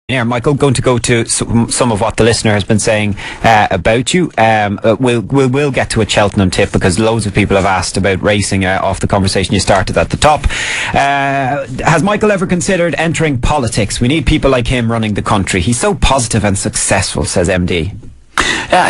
Michael, going to go to some of what the listener has been saying about you. We'll get to a Cheltenham tip because loads of people have asked about racing off the conversation you started at the top. Has Michael ever considered entering politics? We need people like him running the country. He's so positive and successful, says MD.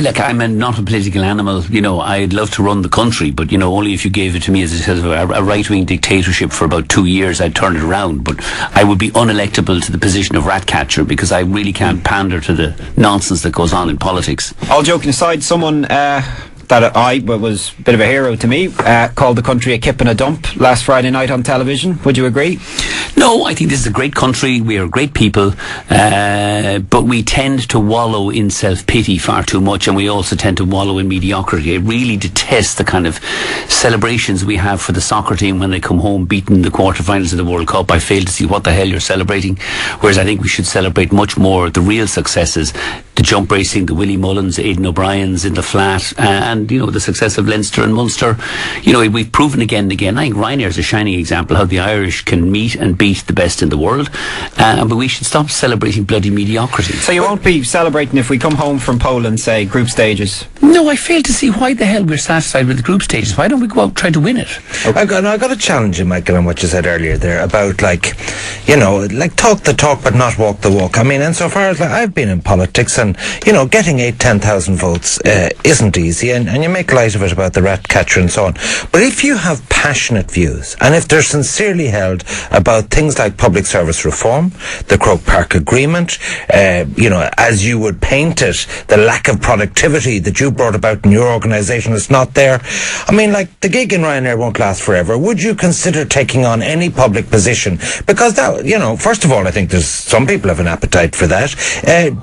Look, I'm not a political animal. I'd love to run the country, but, only if you gave it to me as a right-wing dictatorship for about 2 years, I'd turn it around. But I would be unelectable to the position of rat catcher because I really can't pander to the nonsense that goes on in politics. All joking aside, someone that I was a bit of a hero to me called the country a kip and a dump last Friday night on television. Would you agree? No, I think this is a great country. We are great people, but we tend to wallow in self-pity far too much, and we also tend to wallow in mediocrity. I really detest the kind of celebrations we have for the soccer team when they come home beating the quarterfinals of the World Cup. I fail to see what the hell you're celebrating, whereas I think we should celebrate much more the real successes, the jump racing, the Willie Mullins, Aidan O'Brien's in the flat, and the success of Leinster and Munster. We've proven again and again. I think Ryanair is a shining example how the Irish can meet and beat the best in the world, but we should stop celebrating bloody mediocrity. So you won't be celebrating if we come home from Poland, say, group stages? No, I fail to see why the hell we're satisfied with the group stages. Why don't we go out and try to win it? Okay. I got to challenge you, Michael, on what you said earlier there about talk the talk but not walk the walk. I mean, insofar as I've been in politics, and getting 10,000 votes isn't easy, and you make light of it about the rat catcher and so on. But if you have passionate views, and if they're sincerely held about things like public service reform, the Croke Park Agreement, as you would paint it, the lack of productivity that you brought about in your organisation is not there. I mean, the gig in Ryanair won't last forever. Would you consider taking on any public position? Because that, first of all, I think there's some people have an appetite for that.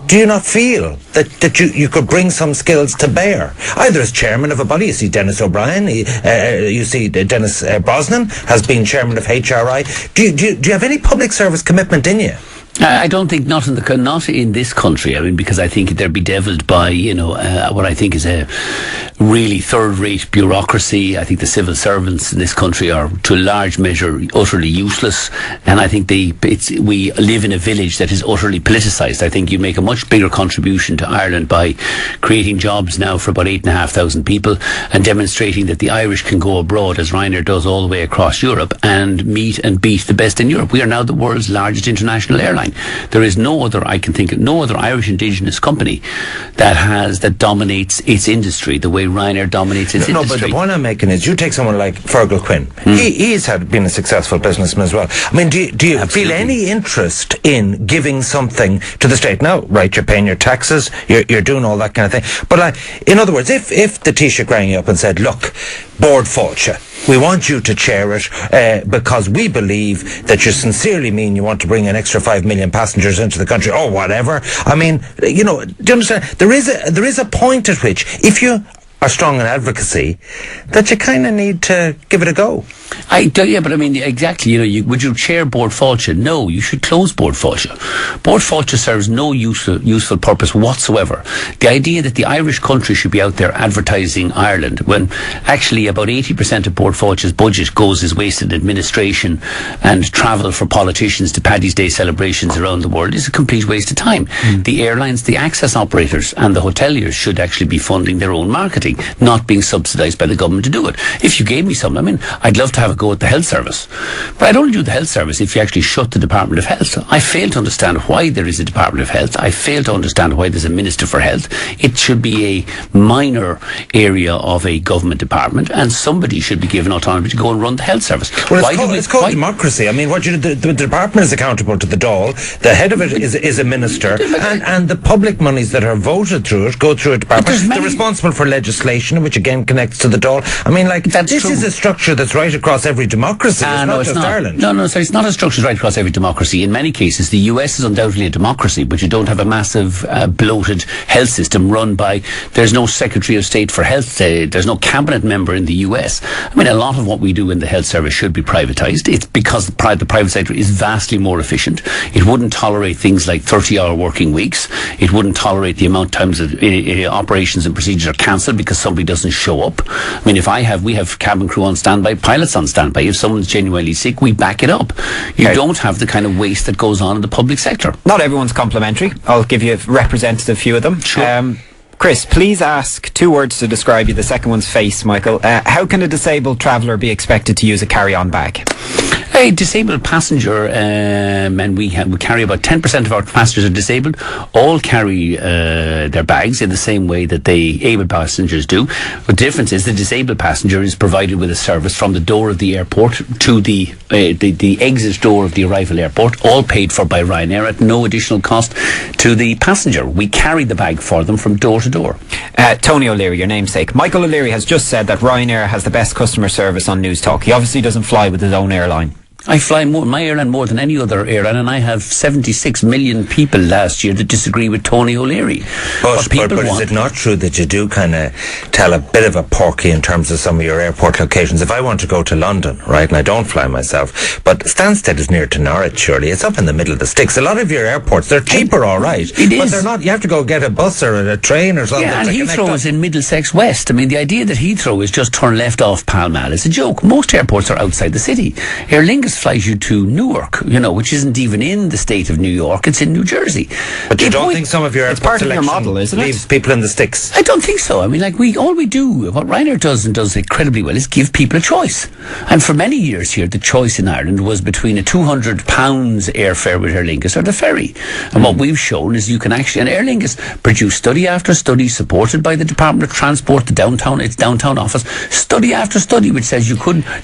Do you not feel that you could bring some skills to bear? Either as chairman of a body, you see Dennis O'Brien, you see Dennis Brosnan has been chairman of HRI. Do you have any public service commitment in you? I don't think not in this country. I mean, because I think they're bedeviled by what I think is a really third-rate bureaucracy. I think the civil servants in this country are, to a large measure, utterly useless, and I think we live in a village that is utterly politicised. I think you make a much bigger contribution to Ireland by creating jobs now for about 8,500 people and demonstrating that the Irish can go abroad, as Ryanair does all the way across Europe, and meet and beat the best in Europe. We are now the world's largest international airline. There is no other Irish indigenous company that dominates its industry the way Ryanair dominates its industry. No, but the point I'm making is, you take someone like Fergal Quinn. He's been a successful businessman as well. I mean, do you feel any interest in giving something to the state? Now, right, you're paying your taxes, you're doing all that kind of thing. But in other words, if the Taoiseach rang you up and said, look, Board Fáilte, we want you to chair it because we believe that you sincerely mean you want to bring an extra 5 million passengers into the country, or whatever. I mean, do you understand? There is a point at which, if you are strong in advocacy, that you kind of need to give it a go. But I mean, exactly, would you chair Board Fáilte? No, you should close Board Fáilte. Board Fáilte serves no useful purpose whatsoever. The idea that the Irish country should be out there advertising Ireland, when actually about 80% of Board Fáilte's budget goes as wasted administration and travel for politicians to Paddy's Day celebrations around the world, is a complete waste of time. The airlines, the access operators and the hoteliers should actually be funding their own marketing, not being subsidised by the government to do it. If you gave me some, I'd love to have a go at the health service, but I'd only do the health service if you actually shut the Department of Health. I fail to understand why there is a Department of Health. I fail to understand why there's a Minister for Health. It should be a minor area of a government department, and somebody should be given autonomy to go and run the health service. Well, it's called democracy. I mean, the department is accountable to the Dáil. The head of it is a minister, and the public monies that are voted through it go through a department. They're responsible for legislation, which again connects to the Dáil. I mean, this is a structure that's right across every democracy. It's not just Ireland. No, sorry, it's not a structure right across every democracy. In many cases, the US is undoubtedly a democracy, but you don't have a massive bloated health system run by, there's no Secretary of State for Health, there's no cabinet member in the US. I mean, a lot of what we do in the health service should be privatised. It's because the private sector is vastly more efficient. It wouldn't tolerate things like 30-hour working weeks. It wouldn't tolerate the amount of times that operations and procedures are cancelled because somebody doesn't show up. I mean, we have cabin crew on standby, pilots on on standby. If someone's genuinely sick, we back it up. You don't have the kind of waste that goes on in the public sector. Not everyone's complimentary. I'll give you a representative few of them. Sure. Chris, please ask 2 words to describe you. The second one's face, Michael. How can a disabled traveller be expected to use a carry-on bag? A disabled passenger, and we carry about 10% of our passengers are disabled, all carry their bags in the same way that the able passengers do. The difference is the disabled passenger is provided with a service from the door of the airport to the exit door of the arrival airport, all paid for by Ryanair at no additional cost to the passenger. We carry the bag for them from door to door. Tony O'Leary, your namesake. Michael O'Leary has just said that Ryanair has the best customer service on Newstalk. He obviously doesn't fly with his own airline. I fly my airline more than any other airline, and I have 76 million people last year that disagree with Tony O'Leary. But is it not true that you do kind of tell a bit of a porky in terms of some of your airport locations? If I want to go to London, right, and I don't fly myself, but Stansted is near to Norwich, surely. It's up in the middle of the sticks. A lot of your airports, they're cheaper, all right. It is. But they're not. You have to go get a bus or a train or something. Yeah, and Heathrow is in Middlesex West. I mean, the idea that Heathrow is just turn left off Pall Mall is a joke. Most airports are outside the city. Aer Lingus flies you to Newark, which isn't even in the state of New York. It's in New Jersey. But you don't think some of your airport part of your model, isn't it? leaves people in the sticks? I don't think so. I mean, what Ryanair does and does incredibly well is give people a choice. And for many years here, the choice in Ireland was between a £200 airfare with Aer Lingus or the ferry. And what we've shown is you can actually, and Aer Lingus produced study after study, supported by the Department of Transport, its downtown office, study after study, which says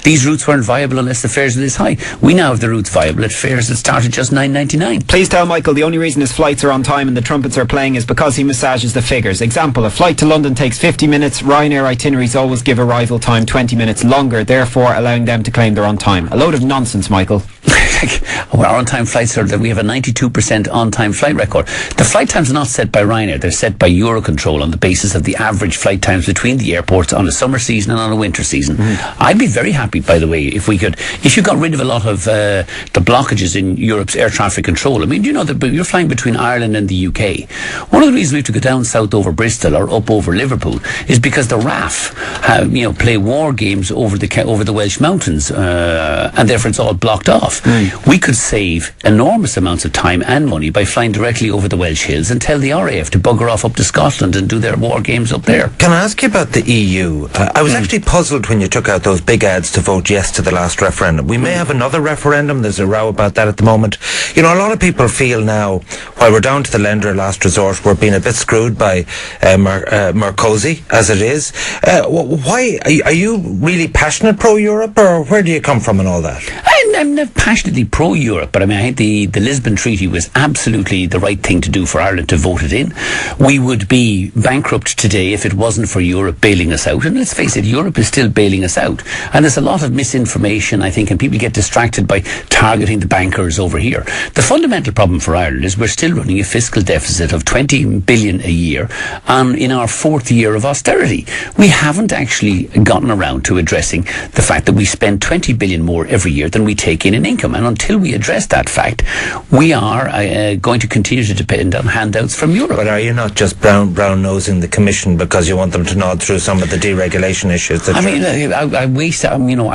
these routes weren't viable unless the fares are this high. We now have the routes viable at fares that start at just $9.99. Please tell Michael the only reason his flights are on time and the trumpets are playing is because he massages the figures. Example, a flight to London takes 50 minutes. Ryanair itineraries always give arrival time 20 minutes longer, therefore allowing them to claim they're on time. A load of nonsense, Michael. Our on-time flights are that we have a 92% on-time flight record. The flight times are not set by Ryanair, they're set by Eurocontrol on the basis of the average flight times between the airports on a summer season and on a winter season. I'd be very happy, by the way, if you got rid of a lot of the blockages in Europe's air traffic control. I mean, you know that you're flying between Ireland and the UK. One of the reasons we have to go down south over Bristol or up over Liverpool is because the RAF play war games over the Welsh mountains, and therefore it's all blocked off. We could save enormous amounts of time and money by flying directly over the Welsh hills and tell the RAF to bugger off up to Scotland and do their war games up there. Can I ask you about the EU? I was actually puzzled when you took out those big ads to vote yes to the last referendum. We may have another referendum. There's a row about that at the moment. A lot of people feel now, while we're down to the lender last resort, we're being a bit screwed by Mercosi, as it is. Why? Are you really passionate pro-Europe, or where do you come from in all that? I'm not passionately pro-Europe, but I think the Lisbon Treaty was absolutely the right thing to do for Ireland to vote it in. We would be bankrupt today if it wasn't for Europe bailing us out. And let's face it, Europe is still bailing us out. And there's a lot of misinformation, I think, and people get distracted by targeting the bankers over here. The fundamental problem for Ireland is we're still running a fiscal deficit of 20 billion a year in our fourth year of austerity. We haven't actually gotten around to addressing the fact that we spend 20 billion more every year than we take in income. And until we address that fact, we are going to continue to depend on handouts from Europe. But are you not just brown-nosing the Commission because you want them to nod through some of the deregulation issues? I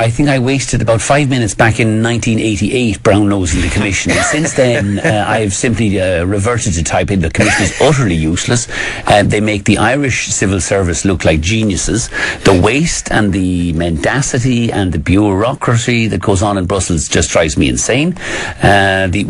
think I wasted about 5 minutes back in 1988 brown-nosing the Commission. And since then, I've simply reverted to type in the Commission is utterly useless. They make the Irish civil service look like geniuses. The waste and the mendacity and the bureaucracy that goes on in Brussels just drives me insane.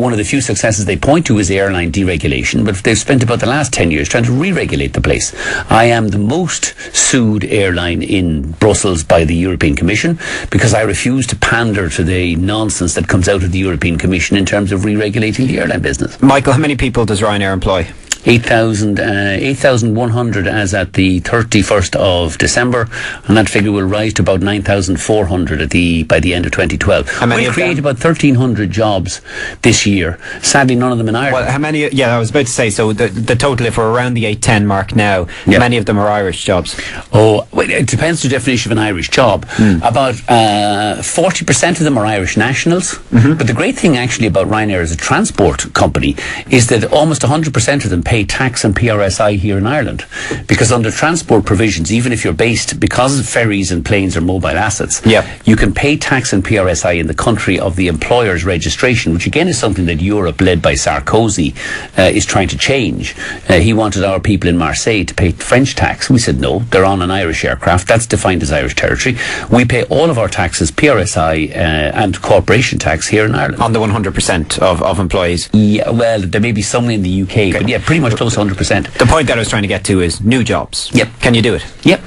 One of the few successes they point to is airline deregulation, but they've spent about the last 10 years trying to re-regulate the place. I am the most sued airline in Brussels by the European Commission because I refuse to pander to the nonsense that comes out of the European Commission in terms of re-regulating the airline business. Michael, how many people does Ryanair employ? 8,100 as at the 31st of December, and that figure will rise to about 9,400 by the end of 2012. We'll create about 1,300 jobs this year. Sadly, none of them in Ireland. Well, how many? Yeah, I was about to say. So the total, if we're around the 810 mark now, how many of them are Irish jobs? Oh, well, it depends on the definition of an Irish job. About 40% of them are Irish nationals. But the great thing actually about Ryanair as a transport company is that almost 100% of them pay pay tax and PRSI here in Ireland, because under transport provisions, even if you're based, because ferries and planes are mobile assets, you can pay tax and PRSI in the country of the employer's registration, which again is something that Europe, led by Sarkozy, is trying to change. He wanted our people in Marseille to pay French tax. We said no, they're on an Irish aircraft, that's defined as Irish territory. We pay all of our taxes, PRSI and corporation tax here in Ireland. On the 100% of employees? Yeah, well, there may be some in the UK, but yeah, pretty much close to 100%. The point that I was trying to get to is new jobs. Yep. Can you do it? Yep.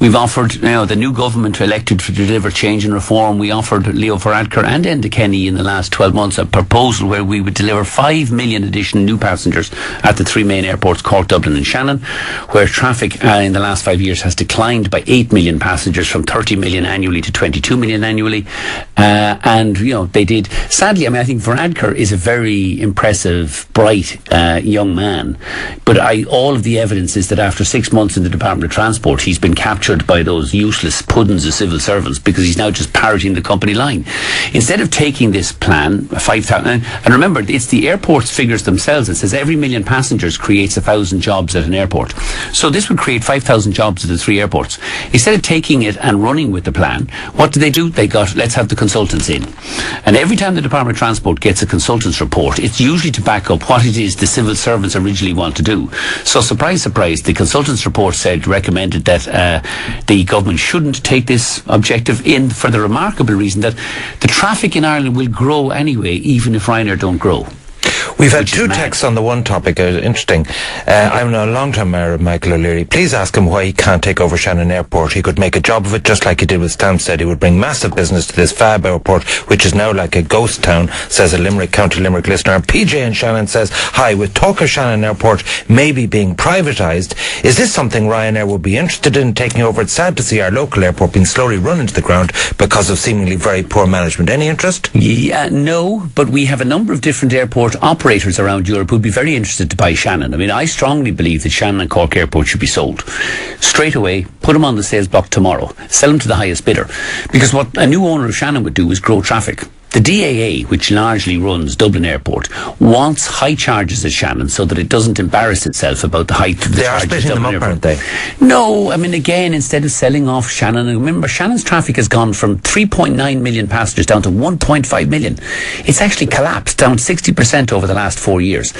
We've offered, the new government elected to deliver change and reform. We offered Leo Varadkar and Enda Kenny in the last 12 months a proposal where we would deliver 5 million additional new passengers at the three main airports, Cork, Dublin and Shannon, where traffic in the last 5 years has declined by 8 million passengers, from 30 million annually to 22 million annually. And they did. Sadly, I think Varadkar is a very impressive, bright young man, but all of the evidence is that after 6 months in the Department of Transport, he's been captured by those useless puddings of civil servants, because he's now just parroting the company line. Instead of taking this plan, 5,000, and remember, it's the airport's figures themselves. It says every million passengers creates 1,000 jobs at an airport. So this would create 5,000 jobs at the three airports. Instead of taking it and running with the plan, what did they do? They got, let's have the consultants in. And every time the Department of Transport gets a consultant's report, it's usually to back up what it is the civil servants originally want to do. So surprise, surprise, the consultant's report recommended that the government shouldn't take this objective in, for the remarkable reason that the traffic in Ireland will grow anyway, even if Ryanair don't grow. We've had two texts on the one topic. Interesting. I'm a long-term mayor of Micheal O'Leary. Please ask him why he can't take over Shannon Airport. He could make a job of it, just like he did with Stansted. He would bring massive business to this fab airport, which is now like a ghost town, says a Limerick, County Limerick listener. And PJ in Shannon says, hi, with talk of Shannon Airport maybe being privatised, is this something Ryanair would be interested in taking over? It's sad to see our local airport being slowly run into the ground because of seemingly very poor management. Any interest? Yeah, no, but we have a number of different airport operators around Europe who'd be very interested to buy Shannon. I strongly believe that Shannon and Cork Airport should be sold straight away. Put them on the sales block tomorrow. Sell them to the highest bidder. Because what a new owner of Shannon would do is grow traffic. The DAA, which largely runs Dublin Airport, wants high charges at Shannon so that it doesn't embarrass itself about the height of the charges. They are splitting them up, aren't they? No, again, instead of selling off Shannon, remember, Shannon's traffic has gone from 3.9 million passengers down to 1.5 million. It's actually collapsed, down 60% over the last 4 years.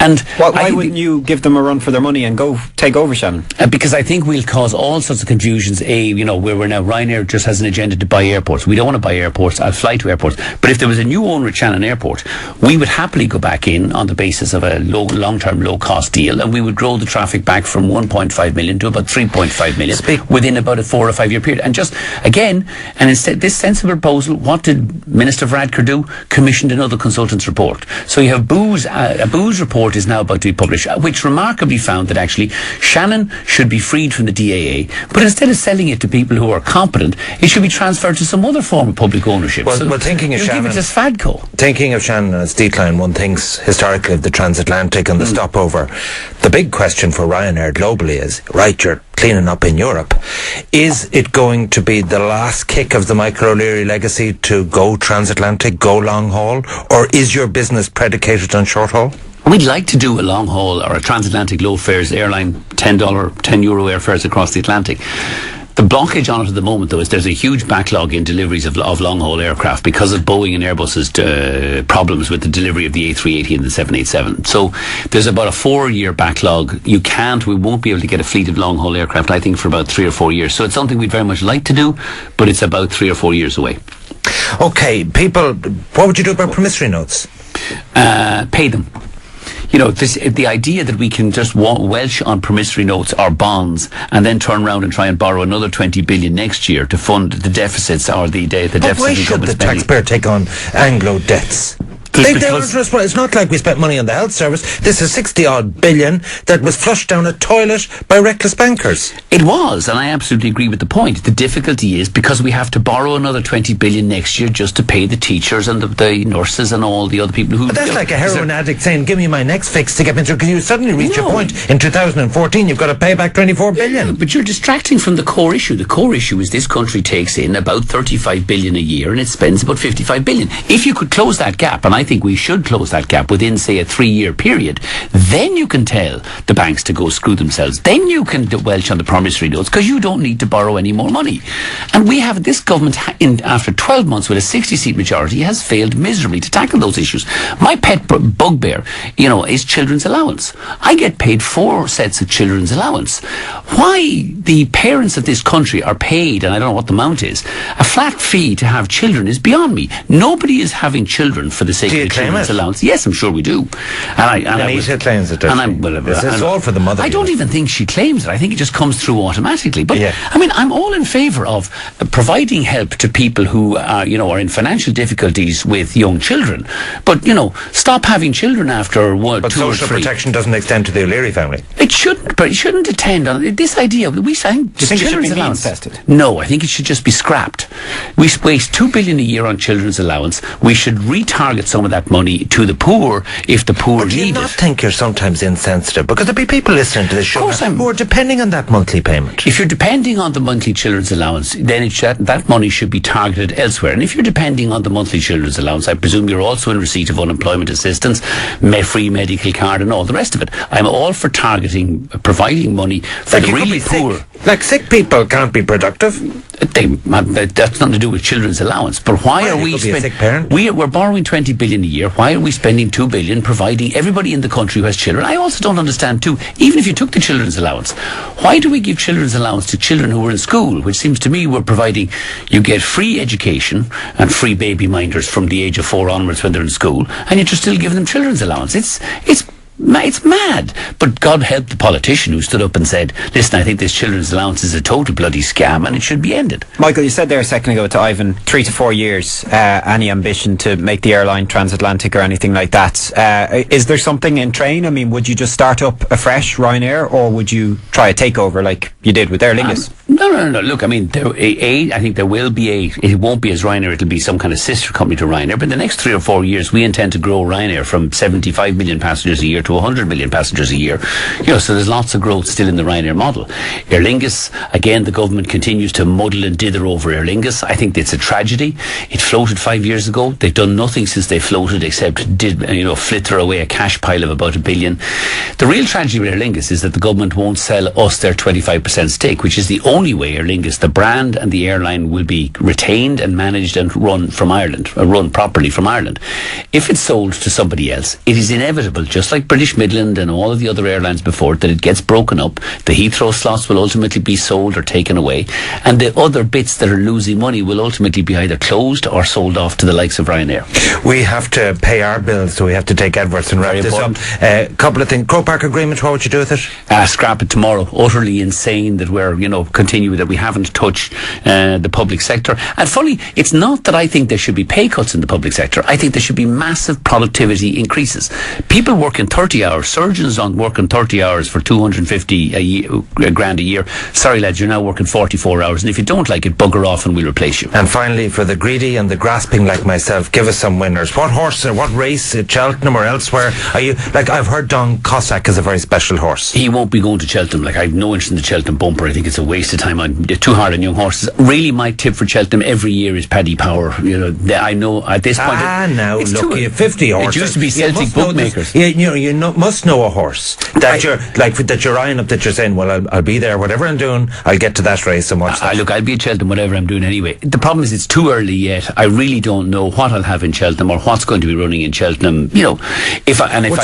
And why wouldn't you give them a run for their money and go take over Shannon? Because I think we'll cause all sorts of confusions. Where we're now, Ryanair just has an agenda to buy airports. We don't want to buy airports. I'll fly to airports. But if there was a new owner at Shannon Airport, we would happily go back in on the basis of a long-term, low-cost deal, and we would grow the traffic back from 1.5 million to about 3.5 million within about a 4 or 5 year period. And just, again, and instead, this sensible proposal, what did Minister Varadkar do? Commissioned another consultant's report. So you have a booze report is now about to be published, which remarkably found that actually Shannon should be freed from the DAA, but instead of selling it to people who are competent, it should be transferred to some other form of public ownership. Well, thinking of Shannon, give it to Sfadco. Thinking of Shannon and its decline, one thinks historically of the transatlantic and the stopover. The big question for Ryanair globally is, right, you're cleaning up in Europe. Is it going to be the last kick of the Micheal O'Leary legacy to go transatlantic, go long haul, or is your business predicated on short haul? We'd like to do a long haul or a transatlantic low fares airline, €10 airfares across the Atlantic. The blockage on it at the moment, though, is there's a huge backlog in deliveries of long-haul aircraft because of Boeing and Airbus's problems with the delivery of the A380 and the 787. So there's about a 4-year backlog. We won't be able to get a fleet of long-haul aircraft, I think, for about 3 or 4 years. So it's something we'd very much like to do, but it's about 3 or 4 years away. Okay, people, what would you do about promissory notes? Pay them. The idea that we can just welch on promissory notes or bonds and then turn around and try and borrow another 20 billion next year to fund the deficits or the deficit. But why should the taxpayer take on Anglo debts? It's not like we spent money on the health service. This is 60-odd billion that was flushed down a toilet by reckless bankers. It was, and I absolutely agree with the point. The difficulty is because we have to borrow another 20 billion next year just to pay the teachers and the nurses and all the other people who... But that's like a heroin addict saying, give me my next fix to get me through, because you suddenly reach a point in 2014, you've got to pay back 24 billion. Yeah, but you're distracting from the core issue. The core issue is this country takes in about 35 billion a year and it spends about 55 billion. If you could close that gap, and I think we should close that gap within, say, a 3-year period. Then you can tell the banks to go screw themselves. Then you can welch on the promissory notes, because you don't need to borrow any more money. And we have this government, after 12 months with a 60-seat majority, has failed miserably to tackle those issues. My pet bugbear, is children's allowance. I get paid 4 sets of children's allowance. Why the parents of this country are paid, and I don't know what the amount is, a flat fee to have children is beyond me. Nobody is having children for the sake of the children's allowance. Yes, I'm sure we do. Anita claims it. It's all for the mother. I don't even think she claims it. I think it just comes through automatically. But I'm all in favour of providing help to people who are in financial difficulties with young children. But stop having children after 1, 2 or 3. But social protection doesn't extend to the O'Leary family. It shouldn't, but it shouldn't attend on this idea. Do you think it should be tested? No, I think it should just be scrapped. We waste $2 billion a year on children's allowance. We should retarget some of that money to the poor if the poor need it. Do you not think you're sometimes insensitive? Because there'll be people listening to this show who are depending on that monthly payment. If you're depending on the monthly children's allowance, then that money should be targeted elsewhere. And if you're depending on the monthly children's allowance, I presume you're also in receipt of unemployment assistance, free medical card, and all the rest of it. I'm all for providing money for the really poor. Like sick people can't be productive. That's nothing to do with children's allowance. But why are we spending? We're borrowing $20 billion a year. Why are we spending $2 billion providing everybody in the country who has children? I also don't understand too. Even if you took the children's allowance, why do we give children's allowance to children who are in school? Which seems to me we're providing. You get free education and free baby minders from the age of 4 onwards when they're in school, and you're just still giving them children's allowance. It's mad. But God help the politician who stood up and said, listen, I think this children's allowance is a total bloody scam and it should be ended. Michael, you said there a second ago to Ivan, 3 to 4 years, any ambition to make the airline transatlantic or anything like that. Is there something in train? I mean, would you just start up afresh, Ryanair, or would you try a takeover like you did with Aer Lingus? No. Look, I mean, I think there will be it won't be as Ryanair, it'll be some kind of sister company to Ryanair, but in the next 3 or 4 years, we intend to grow Ryanair from 75 million passengers a year to 100 million passengers a year. So there's lots of growth still in the Ryanair model. Aer Lingus, again, the government continues to muddle and dither over Aer Lingus. I think it's a tragedy. It floated 5 years ago. They've done nothing since they floated except flitter away a cash pile of about $1 billion. The real tragedy with Aer Lingus is that the government won't sell us their 25% stake, which is the only way Aer Lingus, the brand and the airline, will be retained and managed and run from Ireland, run properly from Ireland. If it's sold to somebody else, it is inevitable, just like British Midland and all of the other airlines before it, that it gets broken up. The Heathrow slots will ultimately be sold or taken away, and the other bits that are losing money will ultimately be either closed or sold off to the likes of Ryanair. We have to pay our bills, so we have to take Edwards and wrap this up. A couple of things. Croke Park Agreement, what would you do with it? Scrap it tomorrow. Utterly insane that we're, that we haven't touched the public sector. And funny, it's not that I think there should be pay cuts in the public sector. I think there should be massive productivity increases. People working 30 hours, surgeons on working 30 hours for 250 grand a year. Sorry lads, you're now working 44 hours, and if you don't like it, bugger off and we'll replace you. And finally, for the greedy and the grasping like myself, give us some winners. What horse or what race at Cheltenham or elsewhere are you? Like, I've heard Don Cossack is a very special horse. He won't be going to Cheltenham. Like, I've no interest in the Cheltenham bumper. I think it's a waste of time. I'm too hard on young horses. Really, my tip for Cheltenham every year is Paddy Power. I know at this point. Now look, you have 50 horses. It used to be Celtic bookmakers. Must know a horse that you're eyeing up, that you're saying, well, I'll be there, whatever I'm doing, I'll get to that race and watch that. Look, I'll be at Cheltenham, whatever I'm doing anyway. The problem is it's too early yet. I really don't know what I'll have in Cheltenham or what's going to be running in Cheltenham. Tell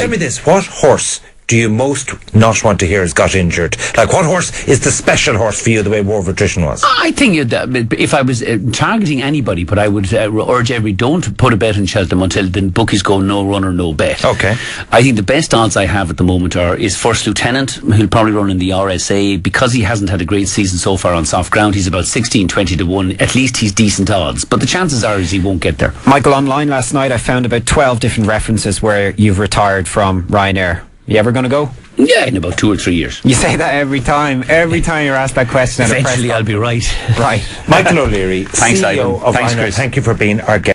me this: what horse do you most not want to hear has got injured? Like, what horse is the special horse for you, the way War of Attrition was? I think if I was targeting anybody, but I would urge don't put a bet in Cheltenham until the bookies go no runner, no bet. Okay. I think the best odds I have at the moment is First Lieutenant, who'll probably run in the RSA. Because he hasn't had a great season so far on soft ground, he's about 16-20 to 1. At least he's decent odds. But the chances are he won't get there. Michael, online last night I found about 12 different references where you've retired from Ryanair. You ever going to go? Yeah, in about 2 or 3 years. You say that every time you're asked that question. Eventually I'll be right. Michael O'Leary, Thanks, CEO of Thanks, Ryanair. Chris. Thank you for being our guest.